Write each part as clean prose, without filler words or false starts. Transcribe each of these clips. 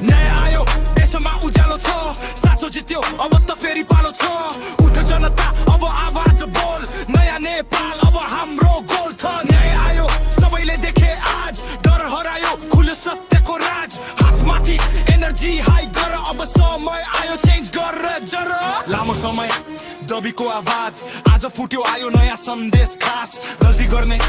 नयाँ आयो देशमा उज्यालो छ साँचो जित्यो अब त फेरि पालो छ उठ जनता अब आवाज बोल नयाँ नेपाल अब हाम्रो गोल छ न्याय आयो सबैले देखे आज डर हरायो खुल्यो सत्यको राज हातमाथि एनर्जी हाई गर अब समय आयो चेन्ज गरेर जर लामो समय दबीको आवाज आज फुट्यो आयो नयाँ सन्देश खास गल्ती गर्ने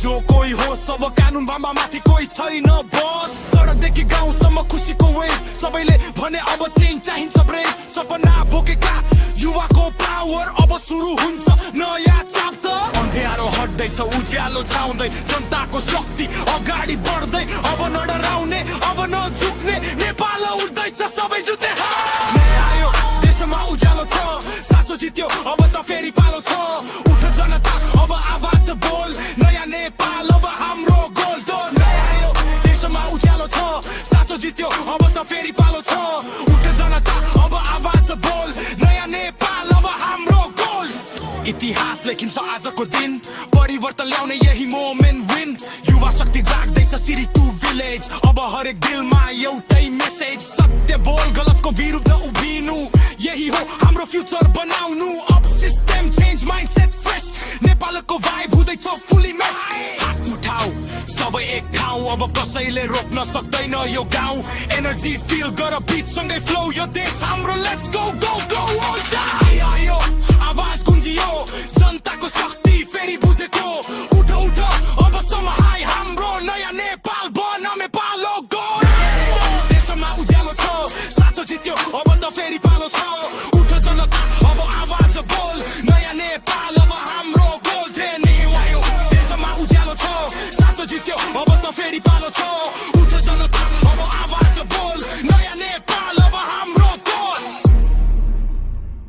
जो कोही हो सब कानुन बामा माथि कोही छैन बस सडकदेखि गाउँसम्म खुसीको वे सबैले भने अब चेन्ज चाहिन्छ ब्रेक सपना बोकेका युवाको पावर अब सुरु हुन्छ नयाँ च्याप्टर अन्ध्यारो हट्दैछ उज्यालो छाउँदै जनताको शक्ति अगाडि बढ्दै अब नडराउने अब नझुक्ने नेपाल उठ्दैछ सबै जुटे नयाँ आयो देशमा उज्यालो छ साँचो जित्यो अब त फेरि पालो छ उठ जनता अब आवाज बोल नयाँ नेपाल अब हाम्रो गोल छ नयाँ आयो देशमा उज्यालो छ साँचो जित्यो अब त फेरि पालो छ उठ जनता अब आवाज बोल नयाँ नेपाल अब हाम्रो गोल इतिहास लेखिन्छ आजको दिन परिवर्तन ल्याउने यही मोमेन्ट विन युवा शक्ति जाग्दैछ सिटी टु भिलेज अब हरेक दिलमा एउटै मेसेज सत्य बोल गलतको विरुद्ध उभिनु यही हो हाम्रो फ्युचर बनाउनु अब सिस्टम चेन्ज माइन्डसेट फ्रेश नेपालको भाइब हुँदैछ फुली मेस हात उठाऊ सबै एक ठाउँ अब कसैले रोक्न सक्दैन यो गाउँ एनर्जी फिल गर बिटसँगै फ्लो यो देश हाम्रो लेट्स गो गो गो आयो आवाज गुन्जियो जनताको शक्ति फेरि बुझेको उठ उठ अब समाहाय हाम्रो नयाँ नेपाल बनाउने पालो गोल देशमा उज्यालो छ साँचो जित्यो अब त फेरि पालो छ उठ जनता अब आवाज बोल नयाँ नेपाल अब हाम्रो गोल आयो देशमा उज्यालो छ साँचो जित्यो अब त फेरि पालो छ उठ जनता